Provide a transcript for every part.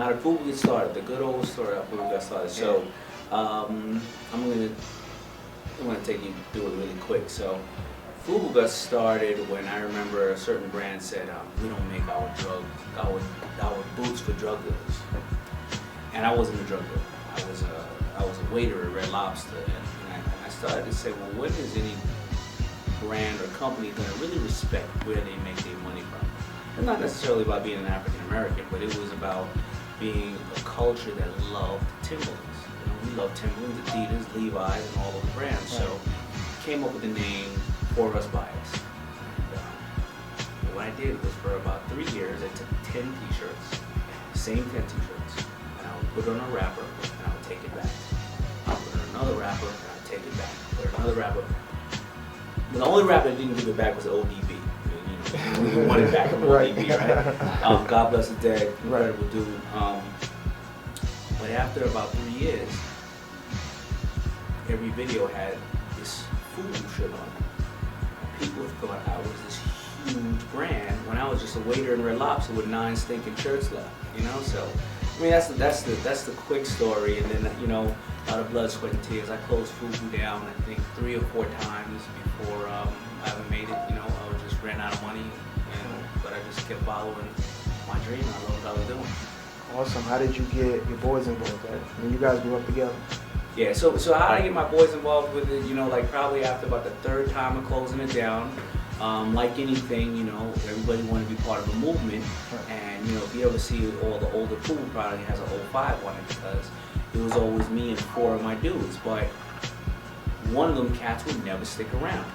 how did Fubu get started? The good old story how Fubu got started. So I'm gonna take you through it really quick. So Fubu got started when I remember a certain brand said, we don't make our boots for drug dealers. And I wasn't a drug dealer. I was a waiter at Red Lobster, and I started to say, well, when is any brand or company going to really respect where they make their money from? It's not necessarily about being an African American, but it was about being a culture that loved Timberlands. We love Timberlands, Adidas, Levi's, and all those brands. So came up with the name For Us By Us. And what I did was for about 3 years, I took 10 t-shirts, same 10 t-shirts, and I would put it on a wrapper, and I would take it back. I'll put it on another wrapper, and I'd take it back. Put it on another wrapper. The only rapper that didn't give it back was ODB. We wanted back from ODB, right? God bless his dead, incredible dude. But after about 3 years, every video had this Fubu shirt on it. People thought I was this huge brand when I was just a waiter in Red Lobster with 9 stinking shirts left. So I mean that's the quick story. And then a lot of blood, sweat, and tears. I closed Fubu down I think 3 or 4 times before I ever made it. I just ran out of money, but I just kept following my dream. I loved what I was doing. Awesome. How did you get your boys involved? I mean, you guys grew up together. Yeah. So how did I get my boys involved with it? Like probably after about the 3rd time of closing it down. Like anything, everybody wanted to be part of a movement, and if you ever see all the older Fubu product, it has an 05 on it because it was always me and 4 of my dudes, but one of them cats would never stick around.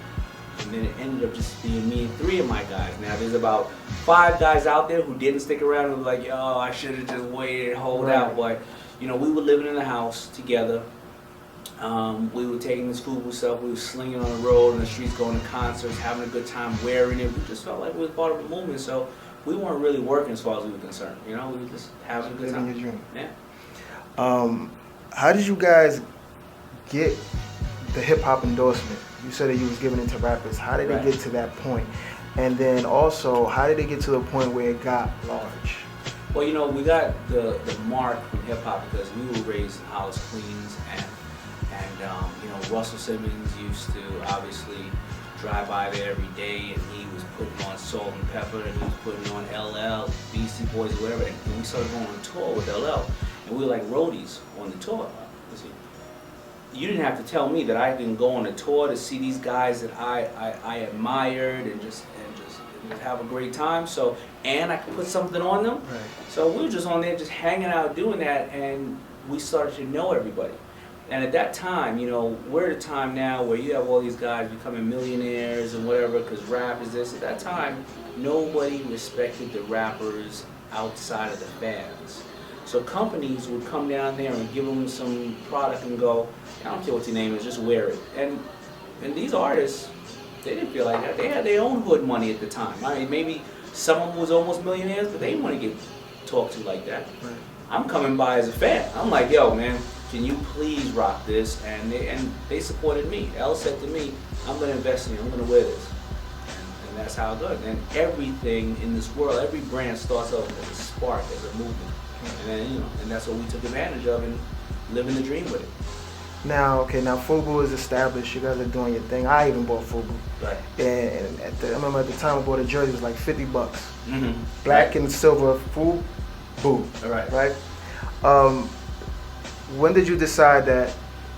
And then it ended up just being me and 3 of my guys. Now there's about 5 guys out there who didn't stick around and were like, yo, I should have just waited, hold out. But we were living in the house together. We were taking this Fubu stuff, we were slinging on the road, on the streets, going to concerts, having a good time wearing it. We just felt like we were part of the movement, so we weren't really working as far as we were concerned. We were just having a good time. Living your dream. Yeah. How did you guys get the hip hop endorsement? You said that you was giving it to rappers. How did it get to that point? And then also, how did it get to the point where it got large? Well, we got the mark from hip hop because we were raised in Hollis, Queens, and Russell Simmons used to obviously drive by there every day, and he was putting on Salt and Pepper, and he was putting on LL, Beastie Boys, whatever. And we started going on tour with LL, and we were like roadies on the tour. You didn't have to tell me that I can go on a tour to see these guys that I admired and just have a great time. So, and I could put something on them. Right. So we were just on there, just hanging out, doing that, and we started to know everybody. And at that time, we're at a time now where you have all these guys becoming millionaires and whatever because rap is this. At that time, nobody respected the rappers outside of the fans. So companies would come down there and give them some product and go, I don't care what your name is, just wear it. And these artists, they didn't feel like that. They had their own hood money at the time. I mean, maybe some of them was almost millionaires, but they didn't want to get talked to like that. Right. I'm coming by as a fan. I'm like, yo, man, can you please rock this? And they supported me. L said to me, I'm going to invest in you. I'm going to wear this. And that's how it goes. And everything in this world, every brand starts off as a spark, as a movement. And then, and that's what we took advantage of and living the dream with it. Now Fubu is established. You guys are doing your thing. I even bought Fubu. Right. And I remember at the time I bought a jersey, it was like $50. Mm-hmm. Black and silver Fubu. Right. When did you decide that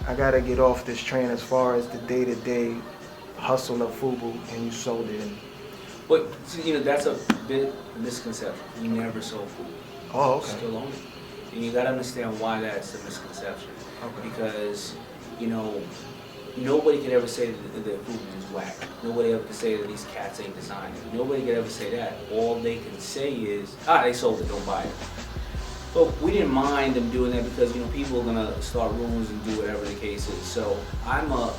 I gotta get off this train as far as the day-to-day hustle of Fubu, and you sold it? But that's a bit of misconception. We never sold Fubu. Oh, okay. Still own it. And you gotta understand why that's a misconception. Okay. Because, nobody could ever say that Fubu is whack. Nobody ever could say that these cats ain't designed it. Nobody could ever say that. All they can say is, they sold it, don't buy it. But we didn't mind them doing that because people are gonna start rumors and do whatever the case is. So I'm a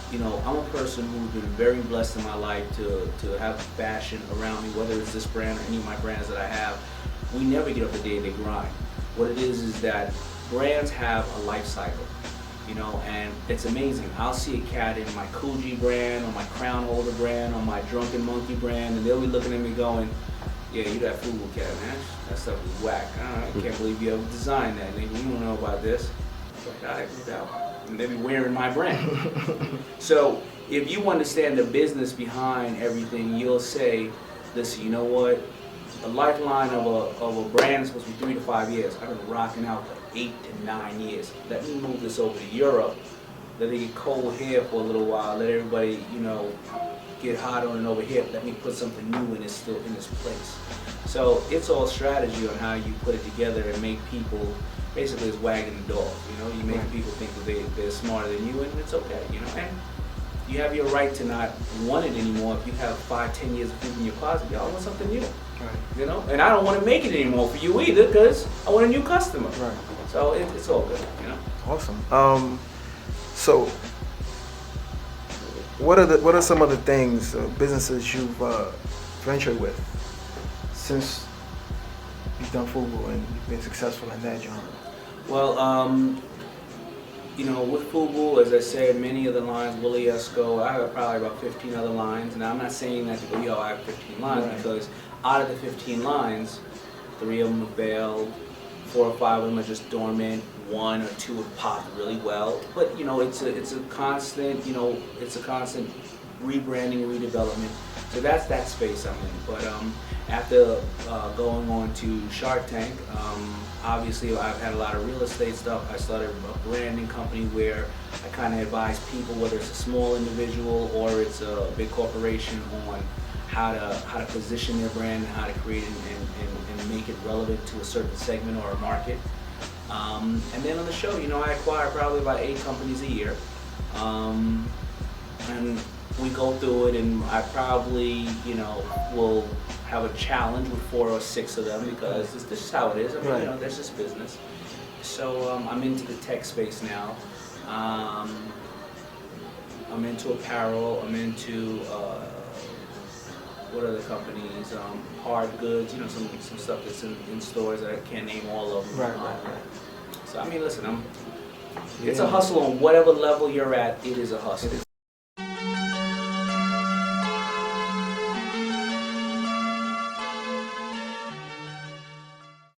person who's been very blessed in my life to have fashion around me, whether it's this brand or any of my brands that I have. We never get up the day they grind. What it is that brands have a life cycle, and it's amazing. I'll see a cat in my Coogee brand, or my Crown Holder brand, or my Drunken Monkey brand, and they'll be looking at me going, yeah, you that Fubu cat, man. That stuff is whack. I can't believe you ever designed that. Nigga, you don't know about this. Like, all right, no doubt. And they be wearing my brand. So if you understand the business behind everything, you'll say, listen, you know what? A lifeline of a brand is supposed to be 3 to 5 years. I've been rocking out for 8 to 9 years. Let me move this over to Europe. Let it get cold here for a little while. Let everybody, you know, get hot on it over here. Let me put something new in this place. So it's all strategy on how you put it together and make people, basically it's wagging the dog. You know, you make people think that they're smarter than you, and it's okay. You know, and you have your right to not want it anymore. If you have 5, 10 years of food in your closet, y'all want something new. Right. You know, and I don't want to make it anymore for you either, because I want a new customer. Right. So it's all good. You know. Awesome. So, what are some of the things, businesses you've ventured with since you've done Fubu and you've been successful in that genre? Well, you know, with Fubu, as I said, many of the lines, Willie Esco, I have probably about 15 other lines. And I'm not saying that to go, yo, I have 15 lines, right, because out of the 15 lines, 3 of them have failed, 4 or 5 of them are just dormant, 1 or 2 have popped really well. But you know, it's a constant, you know, it's a constant rebranding, redevelopment. So that's that space I'm in. But after going on to Shark Tank, obviously I've had a lot of real estate stuff. I started a branding company where I kind of advise people, whether it's a small individual or it's a big corporation, on how to position their brand and how to create it and make it relevant to a certain segment or a market. And then on the show, you know, I acquire probably about 8 companies a year. And we go through it, and I probably, you know, will have a challenge with 4 or 6 of them, because this is how it is. I mean, you know, that's just business. So I'm into the tech space now. I'm into apparel. I'm into what other companies? Hard goods. You know, some stuff that's in stores that I can't name all of them. Right. So I mean, listen, it's a hustle on whatever level you're at. It is a hustle.